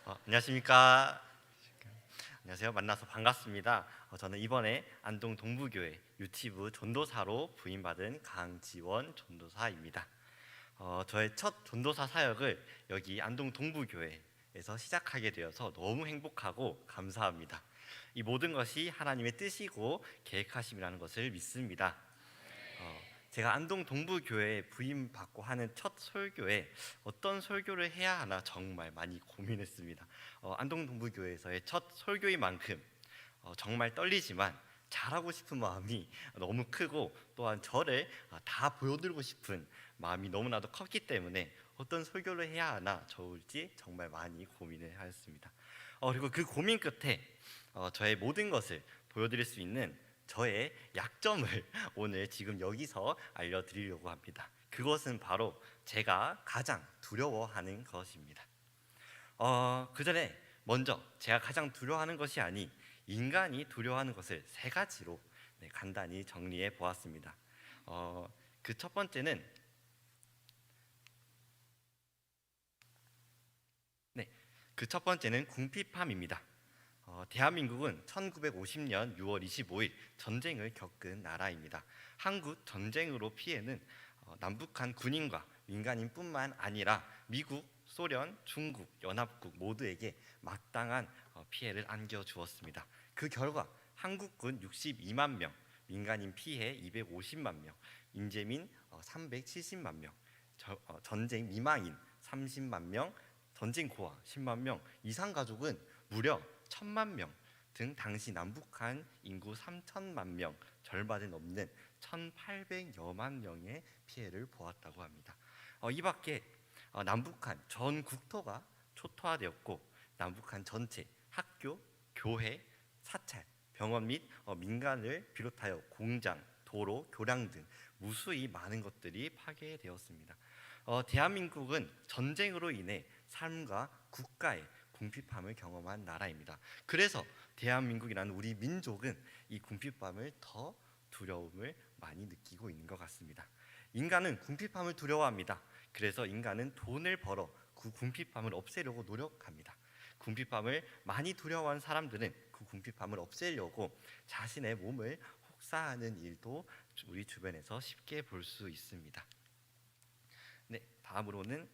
안녕하십니까. 안녕하세요. 만나서 반갑습니다. 저는 이번에 안동 동부교회 유치부 전도사로 부임받은 강지원 전도사입니다. 저의 첫 전도사 사역을 여기 안동 동부교회에서 시작하게 되어서 너무 행복하고 감사합니다. 이 모든 것이 하나님의 뜻이고 계획하심이라는 것을 믿습니다. 제가 안동 동부교회에 부임받고 하는 첫 설교에 어떤 설교를 해야 하나 정말 많이 고민했습니다. 안동 동부교회에서의 첫 설교인 만큼 정말 떨리지만 잘하고 싶은 마음이 너무 크고, 또한 저를 다 보여드리고 싶은 마음이 너무나도 컸기 때문에 어떤 설교를 해야 하나 좋을지 정말 많이 고민을 하였습니다. 그리고 그 고민 끝에 저의 모든 것을 보여드릴 수 있는 저의 약점을 오늘 지금 여기서 알려드리려고 합니다. 그것은 바로 제가 가장 두려워하는 것입니다. 그 전에 먼저 제가 가장 두려워하는 것이 아닌 인간이 두려워하는 것을 세 가지로 간단히 정리해 보았습니다. 그 첫 번째는 궁핍함입니다. 대한민국은 1950년 6월 25일 전쟁을 겪은 나라입니다. 한국 전쟁으로 피해는 남북한 군인과 민간인뿐만 아니라 미국, 소련, 중국, 연합국 모두에게 마땅한 피해를 안겨주었습니다. 그 결과 한국군 62만 명, 민간인 피해 250만 명, 인재민 370만 명, 전쟁 미망인 30만 명, 전쟁 고아 10만 명, 이상 가족은 무려 1000만 명 등 당시 남북한 인구 3천만 명, 절반이 넘는 1800여만 명의 피해를 보았다고 합니다. 이 밖에 남북한 전 국토가 초토화되었고, 남북한 전체 학교, 교회, 사찰, 병원 및 민간을 비롯하여 공장, 도로, 교량 등 무수히 많은 것들이 파괴되었습니다. 대한민국은 전쟁으로 인해 삶과 국가의 궁핍함을 경험한 나라입니다. 그래서 대한민국이라는 우리 민족은 이 궁핍함을 더 두려움을 많이 느끼고 있는 것 같습니다. 인간은 궁핍함을 두려워합니다. 그래서 인간은 돈을 벌어 그 궁핍함을 없애려고 노력합니다. 궁핍함을 많이 두려워하는 사람들은 그 궁핍함을 없애려고 자신의 몸을 혹사하는 일도 우리 주변에서 쉽게 볼 수 있습니다. 다음으로는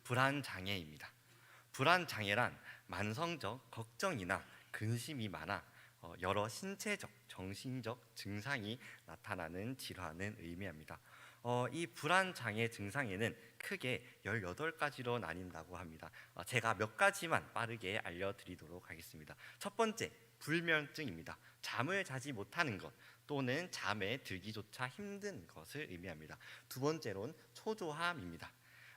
불안장애입니다. 불안장애란 만성적 걱정이나 근심이 많아 여러 신체적, 정신적 증상이 나타나는 질환을 의미합니다. 이 불안장애 증상에는 크게 18가지로 나뉜다고 합니다. 제가 몇 가지만 빠르게 알려드리도록 하겠습니다. 첫 번째, 불면증입니다. 잠을 자지 못하는 것 또는 잠에 들기조차 힘든 것을 의미합니다. 두 번째로는 초조함입니다.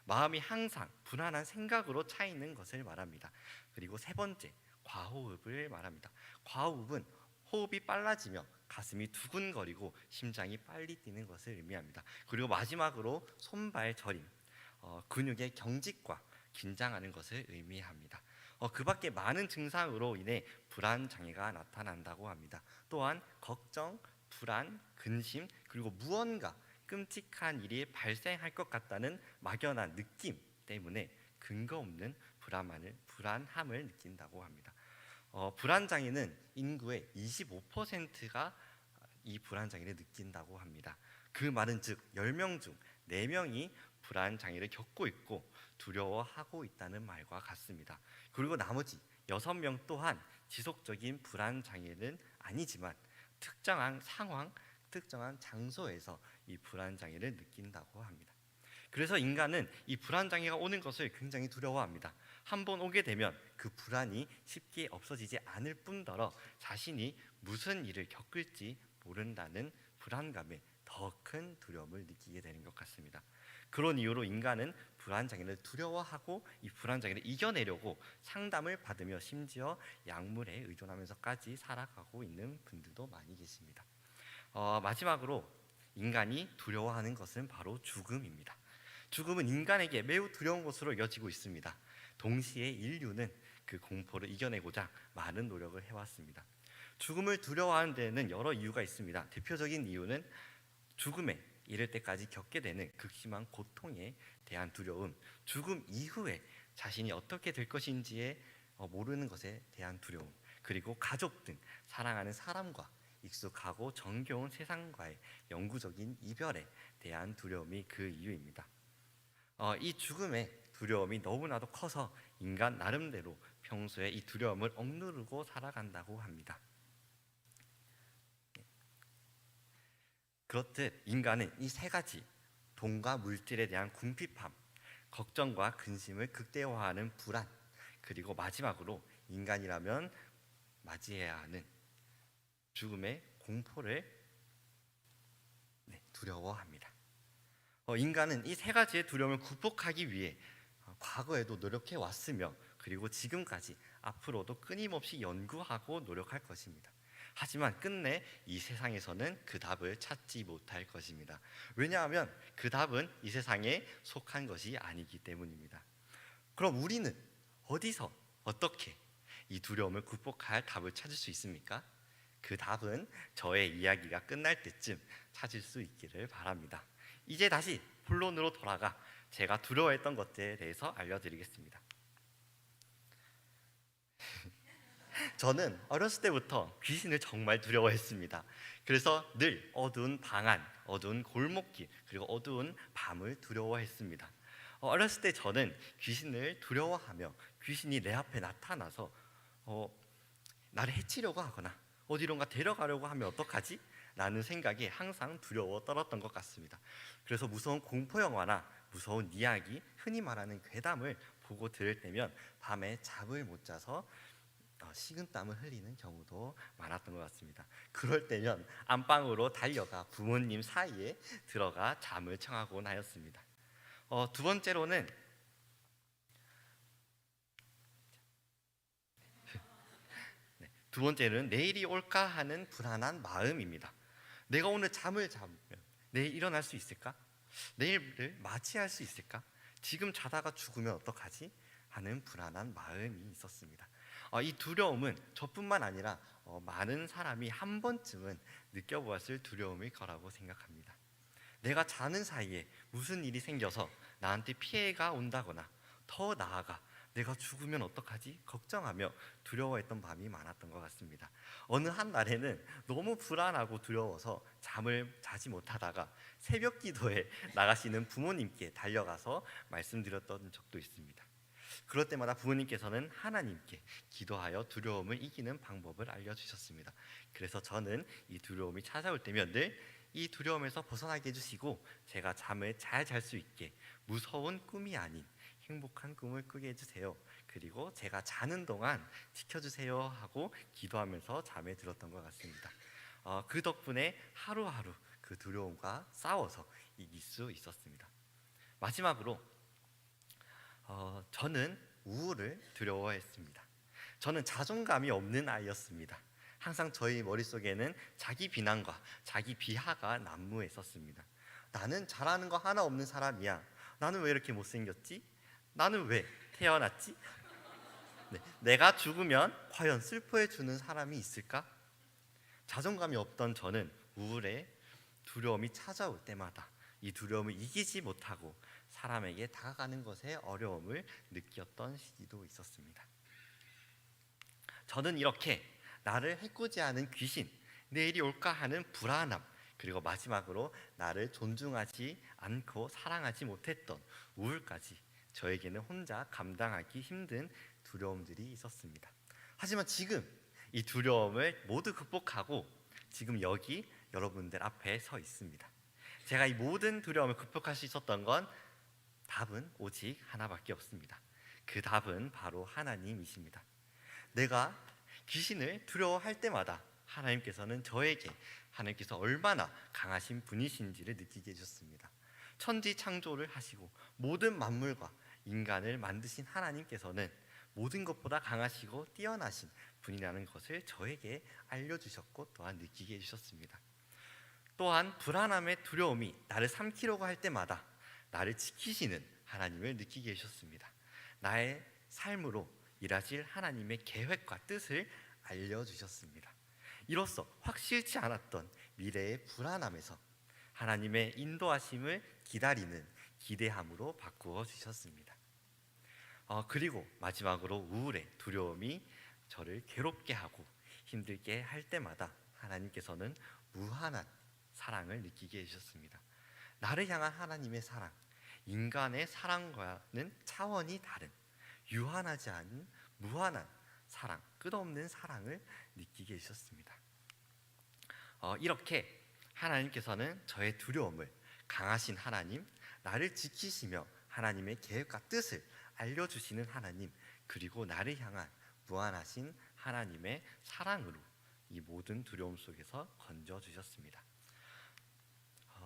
마음이 항상 불안한 생각으로 차 있는 것을 말합니다. 그리고 세 번째, 과호흡을 말합니다. 과호흡은 호흡이 빨라지며 가슴이 두근거리고 심장이 빨리 뛰는 것을 의미합니다. 그리고 마지막으로 손발 저림, 근육의 경직과 긴장하는 것을 의미합니다. 그 밖에 많은 증상으로 인해 불안 장애가 나타난다고 합니다. 또한 걱정, 불안, 근심, 그리고 무언가 끔찍한 일이 발생할 것 같다는 막연한 느낌 때문에 근거 없는 불안함을 느낀다고 합니다. 불안장애는 인구의 25%가 이 불안장애를 느낀다고 합니다. 그 말은 즉 10명 중 4명이 불안장애를 겪고 있고 두려워하고 있다는 말과 같습니다. 그리고 나머지 6명 또한 지속적인 불안장애는 아니지만 특정한 상황, 특정한 장소에서 이 불안장애를 느낀다고 합니다. 그래서 인간은 이 불안장애가 오는 것을 굉장히 두려워합니다. 한번 오게 되면 그 불안이 쉽게 없어지지 않을 뿐더러 자신이 무슨 일을 겪을지 모른다는 불안감에 더 큰 두려움을 느끼게 되는 것 같습니다. 그런 이유로 인간은 불안장애를 두려워하고 이 불안장애를 이겨내려고 상담을 받으며 심지어 약물에 의존하면서까지 살아가고 있는 분들도 많이 계십니다. 마지막으로 인간이 두려워하는 것은 바로 죽음입니다. 죽음은 인간에게 매우 두려운 것으로 여겨지고 있습니다. 동시에 인류는 그 공포를 이겨내고자 많은 노력을 해왔습니다. 죽음을 두려워하는 데는 여러 이유가 있습니다. 대표적인 이유는 죽음에 이를 때까지 겪게 되는 극심한 고통에 대한 두려움, 죽음 이후에 자신이 어떻게 될 것인지에 모르는 것에 대한 두려움, 그리고 가족 등 사랑하는 사람과 익숙하고 정겨운 세상과의 영구적인 이별에 대한 두려움이 그 이유입니다. 이 죽음의 두려움이 너무나도 커서 인간 나름대로 평소에 이 두려움을 억누르고 살아간다고 합니다. 그렇듯 인간은 이 세 가지, 돈과 물질에 대한 궁핍함, 걱정과 근심을 극대화하는 불안, 그리고 마지막으로 인간이라면 맞이해야 하는 죽음의 공포를 두려워합니다. 인간은 이 세 가지의 두려움을 극복하기 위해 과거에도 노력해 왔으며, 그리고 지금까지 앞으로도 끊임없이 연구하고 노력할 것입니다. 하지만 끝내 이 세상에서는 그 답을 찾지 못할 것입니다. 왜냐하면 그 답은 이 세상에 속한 것이 아니기 때문입니다. 그럼 우리는 어디서 어떻게 이 두려움을 극복할 답을 찾을 수 있습니까? 그 답은 저의 이야기가 끝날 때쯤 찾을 수 있기를 바랍니다. 이제 다시 본론으로 돌아가 제가 두려워했던 것들에 대해서 알려드리겠습니다. 저는 어렸을 때부터 귀신을 정말 두려워했습니다. 그래서 늘 어두운 방 안, 어두운 골목길, 그리고 어두운 밤을 두려워했습니다. 어렸을 때 저는 귀신을 두려워하며 귀신이 내 앞에 나타나서 나를 해치려고 하거나 어디론가 데려가려고 하면 어떡하지? 라는 생각에 항상 두려워 떨었던 것 같습니다. 그래서 무서운 공포 영화나 무서운 이야기, 흔히 말하는 괴담을 보고 들을 때면 밤에 잠을 못 자서 식은땀을 흘리는 경우도 많았던 것 같습니다. 그럴 때면 안방으로 달려가 부모님 사이에 들어가 잠을 청하곤 하였습니다. 두 번째로는 내일이 올까 하는 불안한 마음입니다. 내가 오늘 잠을 자면 내일 일어날 수 있을까? 내일을 맞이할 수 있을까? 지금 자다가 죽으면 어떡하지? 하는 불안한 마음이 있었습니다. 이 두려움은 저뿐만 아니라 많은 사람이 한 번쯤은 느껴보았을 두려움일 거라고 생각합니다. 내가 자는 사이에 무슨 일이 생겨서 나한테 피해가 온다거나, 더 나아가 내가 죽으면 어떡하지? 걱정하며 두려워했던 밤이 많았던 것 같습니다. 어느 한 날에는 너무 불안하고 두려워서 잠을 자지 못하다가 새벽 기도에 나가시는 부모님께 달려가서 말씀드렸던 적도 있습니다. 그럴 때마다 부모님께서는 하나님께 기도하여 두려움을 이기는 방법을 알려주셨습니다. 그래서 저는 이 두려움이 찾아올 때면 늘 이 두려움에서 벗어나게 해주시고, 제가 잠을 잘 잘 수 있게 무서운 꿈이 아닌 행복한 꿈을 꾸게 해주세요, 그리고 제가 자는 동안 지켜주세요 하고 기도하면서 잠에 들었던 것 같습니다. 그 덕분에 하루하루 그 두려움과 싸워서 이길 수 있었습니다. 마지막으로 저는 우울을 두려워했습니다. 저는 자존감이 없는 아이였습니다. 항상 저희 머릿속에는 자기 비난과 자기 비하가 난무했었습니다. 나는 잘하는 거 하나 없는 사람이야. 나는 왜 이렇게 못생겼지? 나는 왜 태어났지? 내가 죽으면 과연 슬퍼해 주는 사람이 있을까? 자존감이 없던 저는 우울에 두려움이 찾아올 때마다 이 두려움을 이기지 못하고 사람에게 다가가는 것에 어려움을 느꼈던 시기도 있었습니다. 저는 이렇게 나를 해코지하는 귀신, 내일이 올까 하는 불안함, 그리고 마지막으로 나를 존중하지 않고 사랑하지 못했던 우울까지 저에게는 혼자 감당하기 힘든 두려움들이 있었습니다. 하지만 지금 이 두려움을 모두 극복하고 지금 여기 여러분들 앞에 서 있습니다. 제가 이 모든 두려움을 극복할 수 있었던 건 답은 오직 하나밖에 없습니다. 그 답은 바로 하나님이십니다. 내가 귀신을 두려워할 때마다 하나님께서는 저에게 하나님께서 얼마나 강하신 분이신지를 느끼게 해주셨습니다. 천지 창조를 하시고 모든 만물과 인간을 만드신 하나님께서는 모든 것보다 강하시고 뛰어나신 분이라는 것을 저에게 알려주셨고 또한 느끼게 해주셨습니다. 또한 불안함의 두려움이 나를 삼키려고 할 때마다 나를 지키시는 하나님을 느끼게 해주셨습니다. 나의 삶으로 일하실 하나님의 계획과 뜻을 알려주셨습니다. 이로써 확실치 않았던 미래의 불안함에서 하나님의 인도하심을 기다리는 기대함으로 바꾸어 주셨습니다. 그리고 마지막으로 우울에 두려움이 저를 괴롭게 하고 힘들게 할 때마다 하나님께서는 무한한 사랑을 느끼게 해주셨습니다. 나를 향한 하나님의 사랑, 인간의 사랑과는 차원이 다른 유한하지 않은 무한한 사랑, 끝없는 사랑을 느끼게 해주셨습니다. 이렇게 하나님께서는 저의 두려움을 강하신 하나님, 나를 지키시며 하나님의 계획과 뜻을 알려주시는 하나님, 그리고 나를 향한 무한하신 하나님의 사랑으로 이 모든 두려움 속에서 건져주셨습니다.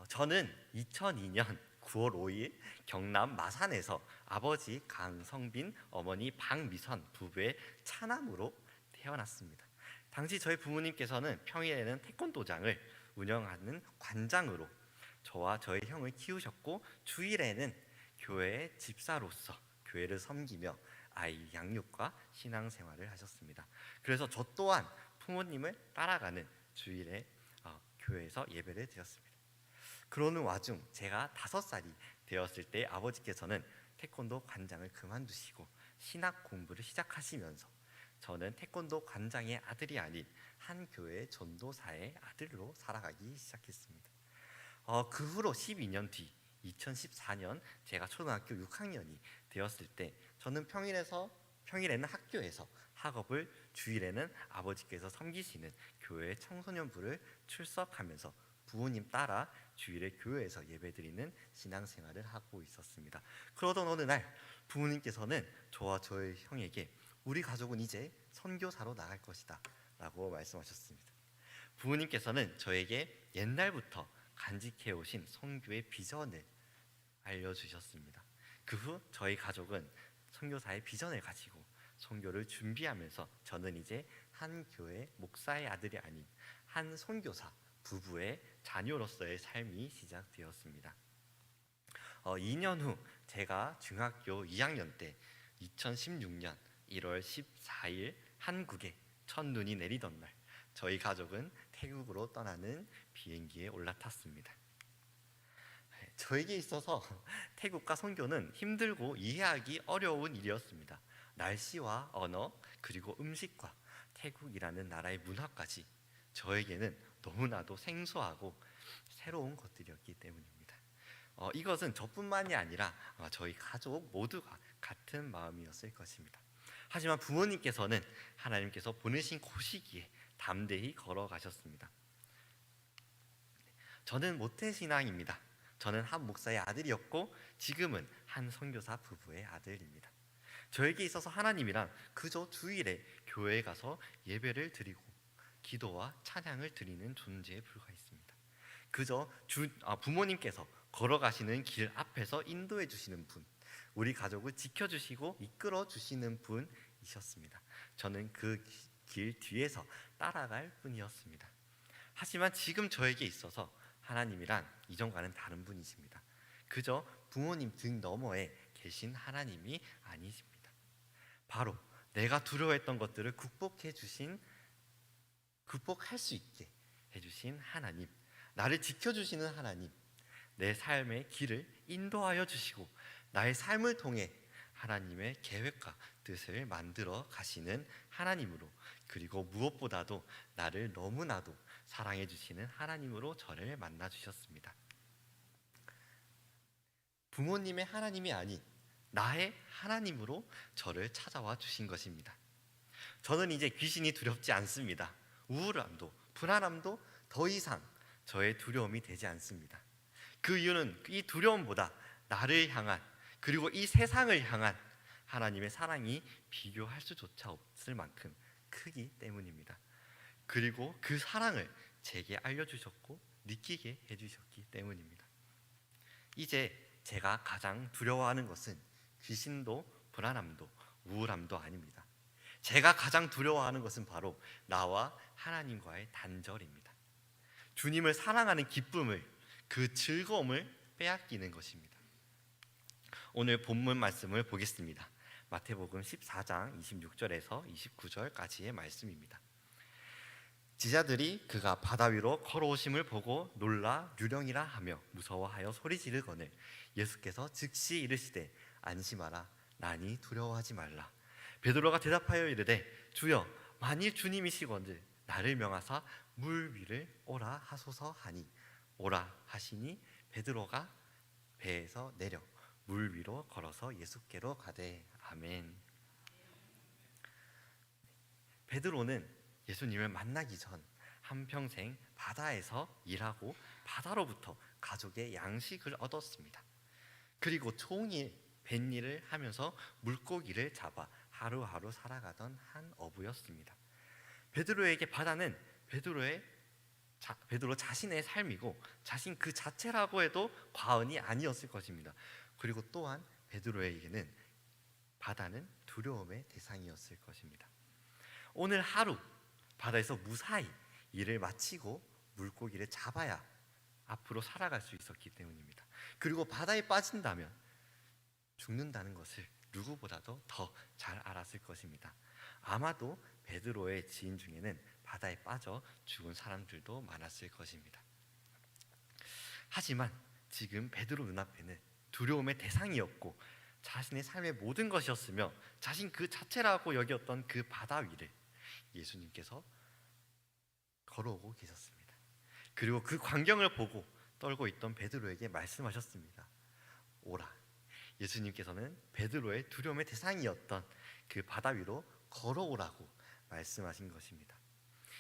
저는 2002년 9월 5일 경남 마산에서 아버지 강성빈, 어머니 박미선 부부의 차남으로 태어났습니다. 당시 저희 부모님께서는 평일에는 태권도장을 운영하는 관장으로 저와 저희 형을 키우셨고, 주일에는 교회의 집사로서 교회를 섬기며 아이 양육과 신앙생활을 하셨습니다. 그래서 저 또한 부모님을 따라가는 주일에 교회에서 예배를 드렸습니다. 그러는 와중 제가 5살이 되었을 때 아버지께서는 태권도 관장을 그만두시고 신학 공부를 시작하시면서 저는 태권도 관장의 아들이 아닌 한 교회 전도사의 아들로 살아가기 시작했습니다. 그 후로 12년 뒤 2014년 제가 초등학교 6학년이 되었을 때 저는 평일에는 학교에서 학업을, 주일에는 아버지께서 섬기시는 교회 청소년부를 출석하면서 부모님 따라 주일에 교회에서 예배드리는 신앙생활을 하고 있었습니다. 그러던 어느 날 부모님께서는 저와 저의 형에게 우리 가족은 이제 선교사로 나갈 것이다 라고 말씀하셨습니다. 부모님께서는 저에게 옛날부터 간직해 오신 선교의 비전을 알려주셨습니다. 그 후 저희 가족은 선교사의 비전을 가지고 선교를 준비하면서 저는 이제 한 교회 목사의 아들이 아닌 한 선교사 부부의 자녀로서의 삶이 시작되었습니다. 2년 후 제가 중학교 2학년 때 2016년 1월 14일 한국에 첫눈이 내리던 날 저희 가족은 태국으로 떠나는 비행기에 올라탔습니다. 저에게 있어서 태국과 선교는 힘들고 이해하기 어려운 일이었습니다. 날씨와 언어, 그리고 음식과 태국이라는 나라의 문화까지 저에게는 너무나도 생소하고 새로운 것들이었기 때문입니다. 이것은 저뿐만이 아니라 저희 가족 모두가 같은 마음이었을 것입니다. 하지만 부모님께서는 하나님께서 보내신 곳이기에 담대히 걸어가셨습니다. 저는 모태신앙입니다. 저는 한 목사의 아들이었고 지금은 한 선교사 부부의 아들입니다. 저에게 있어서 하나님이란 그저 주일에 교회에 가서 예배를 드리고 기도와 찬양을 드리는 존재에 불과했습니다. 그저 부모님께서 걸어가시는 길 앞에서 인도해 주시는 분, 우리 가족을 지켜주시고 이끌어 주시는 분이셨습니다. 저는 그 길 뒤에서 따라갈 뿐이었습니다. 하지만 지금 저에게 있어서 하나님이란 이전과는 다른 분이십니다. 그저 부모님 등 너머에 계신 하나님이 아니십니다. 바로 내가 두려워했던 것들을 극복할 수 있게 해주신 하나님, 나를 지켜주시는 하나님, 내 삶의 길을 인도하여 주시고 나의 삶을 통해 하나님의 계획과 뜻을 만들어 가시는 하나님으로, 그리고 무엇보다도 나를 너무나도 사랑해 주시는 하나님으로 저를 만나 주셨습니다. 부모님의 하나님이 아닌 나의 하나님으로 저를 찾아와 주신 것입니다. 저는 이제 귀신이 두렵지 않습니다. 우울함도 불안함도 더 이상 저의 두려움이 되지 않습니다. 그 이유는 이 두려움보다 나를 향한, 그리고 이 세상을 향한 하나님의 사랑이 비교할 수조차 없을 만큼 크기 때문입니다. 그리고 그 사랑을 제게 알려주셨고 느끼게 해주셨기 때문입니다. 이제 제가 가장 두려워하는 것은 귀신도 불안함도 우울함도 아닙니다. 제가 가장 두려워하는 것은 바로 나와 하나님과의 단절입니다. 주님을 사랑하는 기쁨을, 그 즐거움을 빼앗기는 것입니다. 오늘 본문 말씀을 보겠습니다. 마태복음 14장 26절에서 29절까지의 말씀입니다. 지자들이 그가 바다 위로 걸어오심을 보고 놀라 유령이라 하며 무서워하여 소리 지르거늘 예수께서 즉시 이르시되 안심하라 나니 두려워하지 말라. 베드로가 대답하여 이르되 주여 만일 주님이시거늘 나를 명하사 물 위를 오라 하소서 하니 오라 하시니 베드로가 배에서 내려 물 위로 걸어서 예수께로 가되. 아멘. 베드로는 예수님을 만나기 전 한평생 바다에서 일하고 바다로부터 가족의 양식을 얻었습니다. 그리고 종일 뱃일을 하면서 물고기를 잡아 하루하루 살아가던 한 어부였습니다. 베드로에게 바다는 베드로 자신의 삶이고 자신 그 자체라고 해도 과언이 아니었을 것입니다. 그리고 또한 베드로에게는 바다는 두려움의 대상이었을 것입니다. 오늘 하루 바다에서 무사히 일을 마치고 물고기를 잡아야 앞으로 살아갈 수 있었기 때문입니다. 그리고 바다에 빠진다면 죽는다는 것을 누구보다도 더 잘 알았을 것입니다. 아마도 베드로의 지인 중에는 바다에 빠져 죽은 사람들도 많았을 것입니다. 하지만 지금 베드로 눈앞에는 두려움의 대상이었고 자신의 삶의 모든 것이었으며 자신 그 자체라고 여겼던 그 바다 위를 예수님께서 걸어오고 계셨습니다. 그리고 그 광경을 보고 떨고 있던 베드로에게 말씀하셨습니다. 오라. 예수님께서는 베드로의 두려움의 대상이었던 그 바다 위로 걸어오라고 말씀하신 것입니다.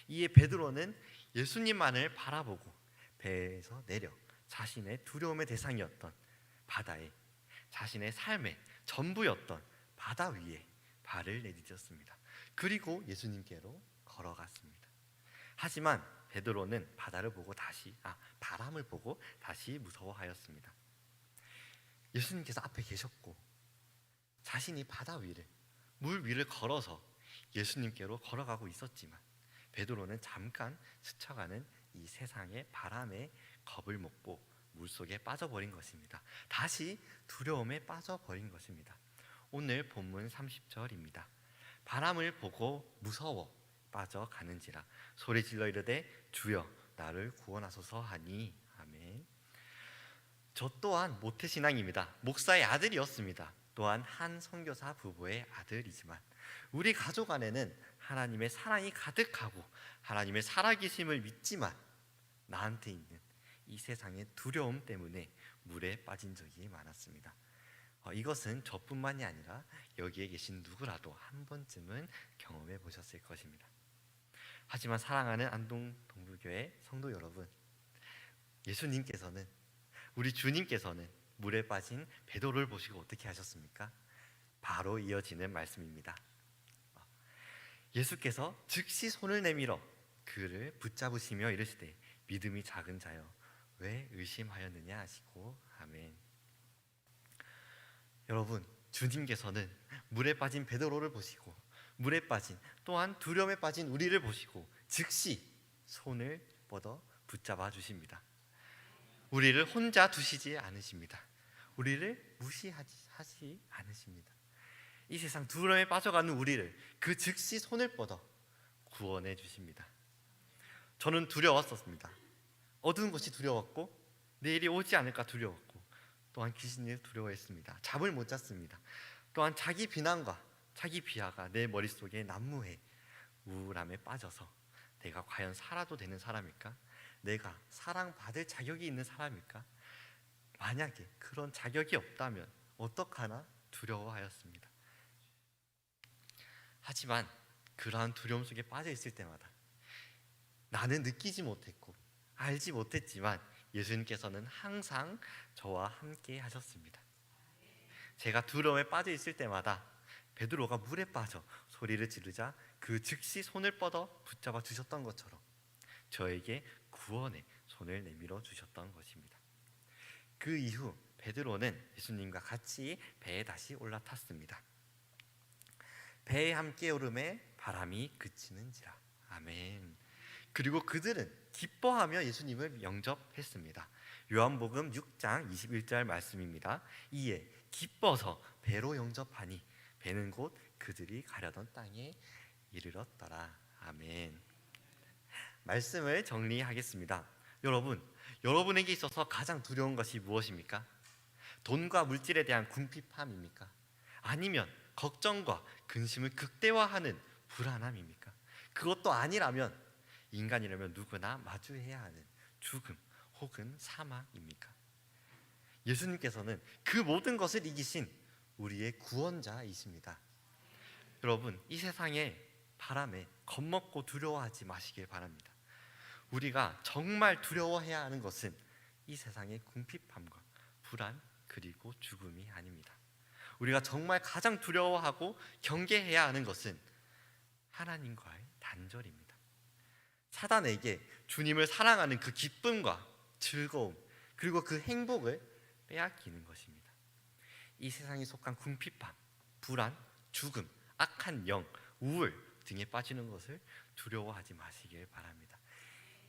이에 베드로는 예수님만을 바라보고 배에서 내려 자신의 두려움의 대상이었던 바다에 자신의 삶의 전부였던 바다 위에 발을 내딛었습니다. 그리고 예수님께로 걸어갔습니다. 하지만 베드로는 바람을 보고 다시 무서워하였습니다. 예수님께서 앞에 계셨고 자신이 바다 위를 물 위를 걸어서 예수님께로 걸어가고 있었지만 베드로는 잠깐 스쳐가는 이 세상의 바람에 겁을 먹고 물속에 빠져버린 것입니다. 다시 두려움에 빠져버린 것입니다. 오늘 본문 30절입니다. 바람을 보고 무서워 빠져가는지라 소리질러 이르되 주여 나를 구원하소서 하니. 아멘. 저 또한 모태신앙입니다. 목사의 아들이었습니다. 또한 한 선교사 부부의 아들이지만 우리 가족 안에는 하나님의 사랑이 가득하고 하나님의 살아계심을 믿지만 나한테 있는 이 세상의 두려움 때문에 물에 빠진 적이 많았습니다. 이것은 저뿐만이 아니라 여기에 계신 누구라도 한 번쯤은 경험해 보셨을 것입니다. 하지만 사랑하는 안동 동부교회 성도 여러분, 예수님께서는 우리 주님께서는 물에 빠진 베드로를 보시고 어떻게 하셨습니까? 바로 이어지는 말씀입니다. 예수께서 즉시 손을 내밀어 그를 붙잡으시며 이르시되 믿음이 작은 자여 왜 의심하였느냐 하시고. 아멘. 여러분, 주님께서는 물에 빠진 베드로를 보시고 물에 빠진 또한 두려움에 빠진 우리를 보시고 즉시 손을 뻗어 붙잡아 주십니다. 우리를 혼자 두시지 않으십니다. 우리를 무시하지 않으십니다. 이 세상 두려움에 빠져가는 우리를 그 즉시 손을 뻗어 구원해 주십니다. 저는 두려웠었습니다. 어두운 것이 두려웠고 내일이 오지 않을까 두려웠고 또한 귀신을 두려워했습니다. 잠을 못 잤습니다. 또한 자기 비난과 자기 비하가 내 머릿속에 난무해 우울함에 빠져서 내가 과연 살아도 되는 사람일까? 내가 사랑받을 자격이 있는 사람일까? 만약에 그런 자격이 없다면 어떡하나 두려워하였습니다. 하지만 그러한 두려움 속에 빠져 있을 때마다 나는 느끼지 못했고 알지 못했지만 예수님께서는 항상 저와 함께 하셨습니다. 제가 두려움에 빠져 있을 때마다 베드로가 물에 빠져 소리를 지르자 그 즉시 손을 뻗어 붙잡아 주셨던 것처럼 저에게 구원의 손을 내밀어 주셨던 것입니다. 그 이후 베드로는 예수님과 같이 배에 다시 올라탔습니다. 배에 함께 오름에 바람이 그치는지라. 아멘. 그리고 그들은 기뻐하며 예수님을 영접했습니다. 요한복음 6장 21절 말씀입니다. 이에 기뻐서 배로 영접하니 배는 곧 그들이 가려던 땅에 이르렀더라. 아멘. 말씀을 정리하겠습니다. 여러분에게 있어서 가장 두려운 것이 무엇입니까? 돈과 물질에 대한 궁핍함입니까? 아니면 걱정과 근심을 극대화하는 불안함입니까? 그것도 아니라면 인간이라면 누구나 마주해야 하는 죽음 혹은 사망입니까? 예수님께서는 그 모든 것을 이기신 우리의 구원자이십니다. 여러분, 이 세상의 바람에 겁먹고 두려워하지 마시길 바랍니다. 우리가 정말 두려워해야 하는 것은 이 세상의 궁핍함과 불안 그리고 죽음이 아닙니다. 우리가 정말 가장 두려워하고 경계해야 하는 것은 하나님과의 단절입니다. 사단에게 주님을 사랑하는 그 기쁨과 즐거움 그리고 그 행복을 빼앗기는 것입니다. 이 세상에 속한 궁핍함, 불안, 죽음, 악한 영, 우울 등에 빠지는 것을 두려워하지 마시길 바랍니다.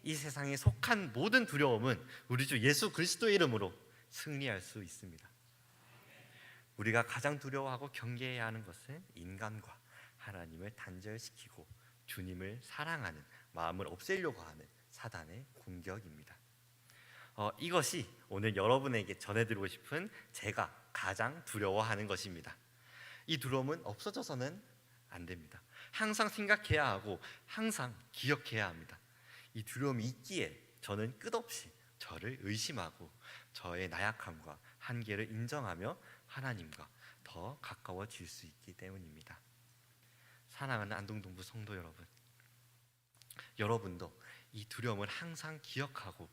이 세상에 속한 모든 두려움은 우리 주 예수 그리스도의 이름으로 승리할 수 있습니다. 우리가 가장 두려워하고 경계해야 하는 것은 인간과 하나님을 단절시키고 주님을 사랑하는 마음을 없애려고 하는 사단의 공격입니다. 이것이 오늘 여러분에게 전해드리고 싶은 제가 가장 두려워하는 것입니다. 이 두려움은 없어져서는 안 됩니다. 항상 생각해야 하고 항상 기억해야 합니다. 이 두려움이 있기에 저는 끝없이 저를 의심하고 저의 나약함과 한계를 인정하며 하나님과 더 가까워질 수 있기 때문입니다. 사랑하는 안동동부 성도 여러분, 여러분도 이 두려움을 항상 기억하고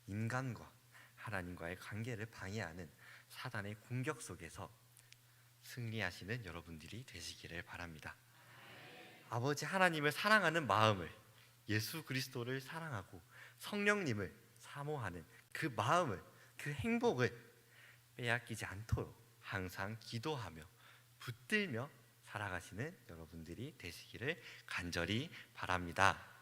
인간과 하나님과의 관계를 방해하는 사단의 공격 속에서 승리하시는 여러분들이 되시기를 바랍니다. 아버지 하나님을 사랑하는 마음을, 예수 그리스도를 사랑하고 성령님을 사모하는 그 마음을, 그 행복을 빼앗기지 않도록 항상 기도하며 붙들며 살아가시는 여러분들이 되시기를 간절히 바랍니다.